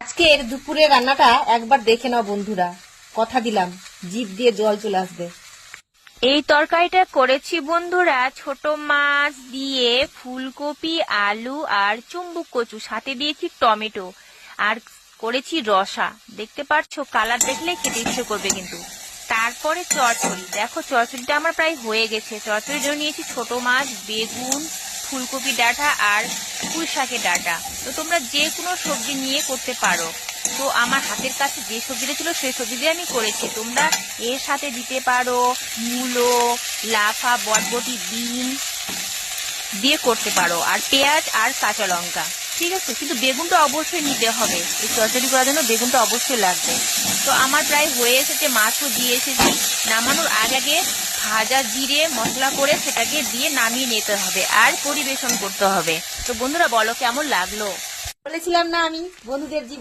আজকের দুপুরে রান্নাটা একবার দেখে নাও বন্ধুরা, কথা দিলাম জিভ দিয়ে জল চলে আসবে। এই তরকারিটা করেছি বন্ধুরা ছোট মাছ দিয়ে, ফুলকপি, আলু আর চুম্বুক কচু, সাথে দিয়েছি টমেটো, আর করেছি রসা। দেখতে পাচ্ছো, কালার দেখলে খেতে ইচ্ছে করবে কিন্তু। তারপরে চচ্চড়ি, দেখো চচ্চড়িটা আমার প্রায় হয়ে গেছে। চচ্চড়ির জন্য নিয়েছি ছোট মাছ, বেগুন, ফুলকপি ডাঁটা আর পুঁই শাকের ডাঁটা। তো তোমরা যে কোনো সবজি নিয়ে করতে পারো। তো আমার হাতের কাছে যে সবজিটা ছিল সেই সবজি দিয়ে আমি করেছি। তোমরা এর সাথে দিতে পারো মূলো, লাফা, বটবটি, বিন দিয়ে করতে পারো, আর পেঁয়াজ আর কাঁচা লঙ্কা। ঠিক আছে, কিন্তু বেগুনটা অবশ্যই নিতে হবে, এই চচ্চড়ি করার জন্য বেগুনটা অবশ্যই লাগবে। তো আমার প্রায় হয়ে এসেছে, মাছও দিয়ে এসেছি। নামানোর আগে ভাজা জিরে মশলা করে সেটাকে দিয়ে নামিয়ে নিতে হবে আর পরিবেশন করতে হবে। তো বন্ধুরা বলো কেমন লাগলো। বলেছিলাম না আমি বন্ধুদের